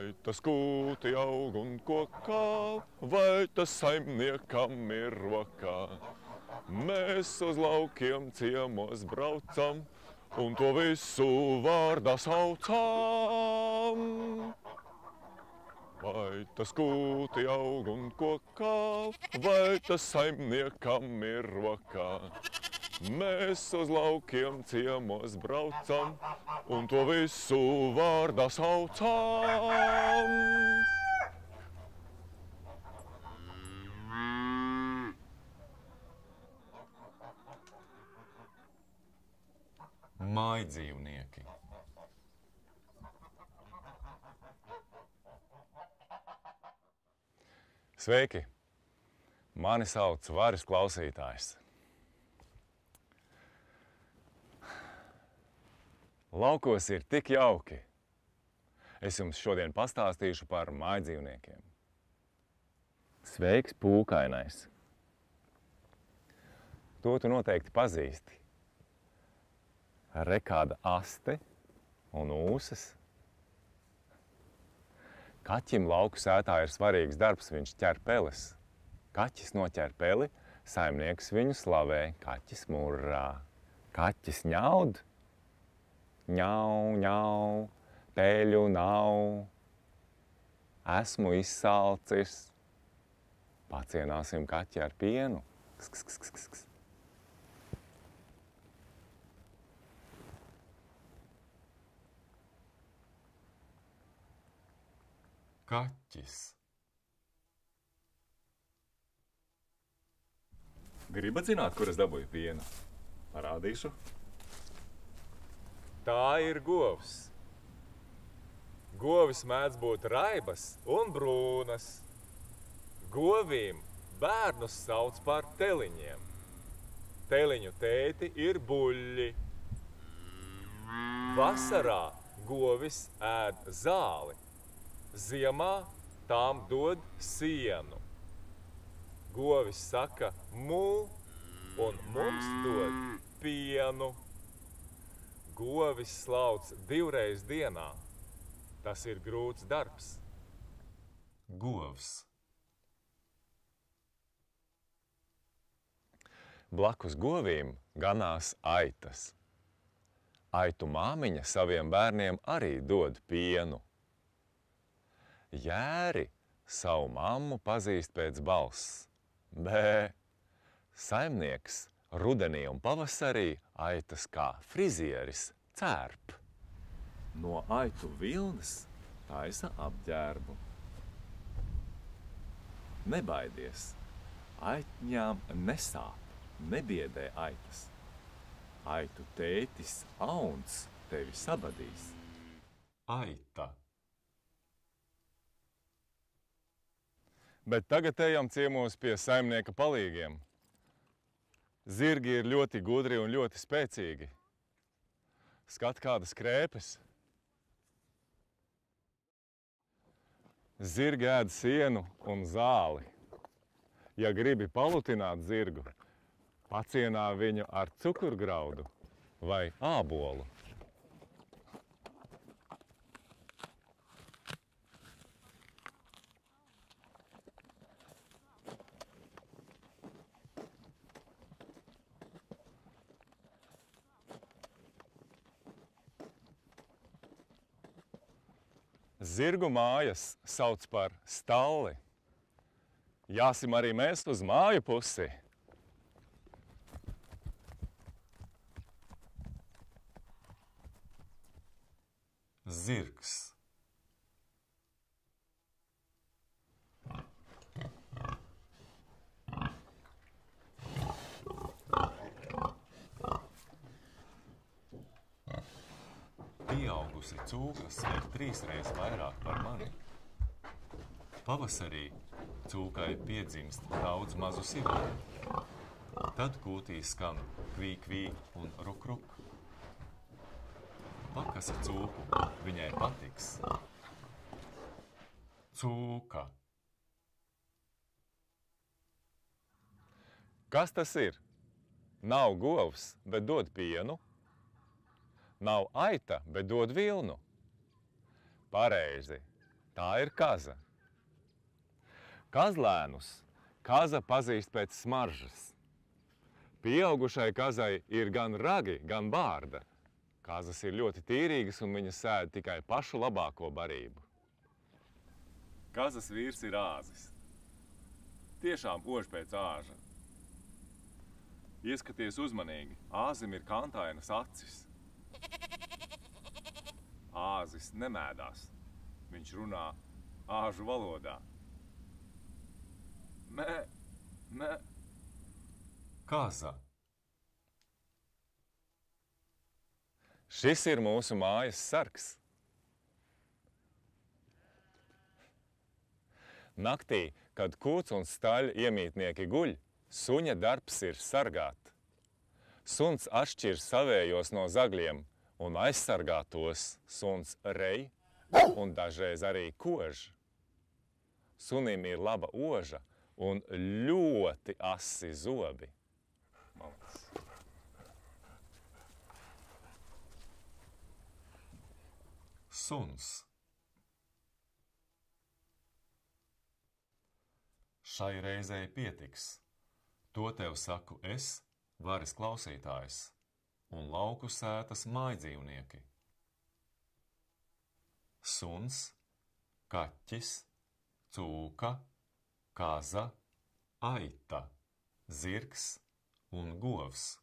Vai tas kūti aug un kokā, vai tas saimniekam ir rokā? Mēs uz laukiem ciemos braucam, un to visu vārdā saucam. Vai tas kūti aug un kokā, vai tas saimniekam ir rokā? Mēs uz laukiem ciemos braucam, un to visu vārdā saucam. Mājdzīvnieki. Sveiki! Mani sauc Varis klausītājs. Laukos ir tik jauki. Es jums šodien pastāstīšu par mājdzīvniekiem. Sveiks, pūkainais! To tu noteikti pazīsti. Re kāda aste un ūsas. Kaķim lauku sētā ir svarīgs darbs, viņš ķer peles. Kaķis noķer peli, saimnieks viņu slavē, kaķis murrā. Kaķis ņaud, ņau, ņau, peļu nav. Esmu izsalcis, pacienāsim kaķi ar pienu. Ks, ks, ks, ks, ks. Kaķis. Gribat zināt, kur es dabūju pienu? Parādīšu. Tā ir govs. Govis mēdz būt raibas un brūnas. Govīm bērnus sauc par teliņiem. Teliņu tēti ir buļļi. Vasarā govis ēd zāli. Ziemā tām dod sienu. Govis saka mu un mums dod pienu. Govis slauc 2 reizes dienā. Tas ir grūts darbs. Govs. Blakus govīm ganās aitas. Aitu māmiņa saviem bērniem arī dod pienu. Jēri savu mammu pazīst pēc balss. Bē, saimnieks rudenī un pavasarī aitas kā frizieris cērp. No aitu vilnas taisa apģērbu. Nebaidies, aitņām nesāp, nebiedē aitas. Aitu tētis Auns tevi sabadīs. Aita. Bet tagad ejam ciemos pie saimnieka palīgiem. Zirgi ir ļoti gudri un ļoti spēcīgi. Skat kādas krēpes. Zirgi ēd sienu un zāli. Ja gribi palutināt zirgu, pacienā viņu ar cukurgraudu vai ābolu. Zirgu mājas sauc par stalli. Jāsim arī mēs uz māju pusi. Zirgs. Pieaugusi cūka snieg 3 reizes vairāk par mani. Pavasarī cūkai piedzimst daudz mazu sivāru. Tad kūtī skan kvī, kvī un ruk, ruk. Pakasa cūku, viņai patiks. Cūka. Kas tas ir? Nav govs, bet dod pienu. Nav aita, bet dod vilnu. Pareizi. Tā ir kaza. Kazlēnus kaza pazīst pēc smaržas. Pieaugušai kazai ir gan ragi, gan bārda. Kazas ir ļoti tīrīgas un viņas ēd tikai pašu labāko barību. Kazas vīrs ir āzis. Tiešām ož pēc āža. Ieskaties uzmanīgi, āzim ir kantainas acis. Āzis nemēdās. Viņš runā āžu valodā. Mē, mē. Kaza. Šis ir mūsu mājas sargs. Naktī, kad kūts un staļa iemītnieki guļ, suņa darbs ir sargāt. Suns atšķir savējos no zagļiem un aizsargā tos suns rej un dažreiz arī kož. Sunim ir laba oža un ļoti asi zobi. Malaks. Suns. Šai reizei pietiks. To tev saku es, varas klausītājs, un lauku sētas mājdzīvnieki. Suns, kaķis, cūka, kaza, aita, zirgs un govs.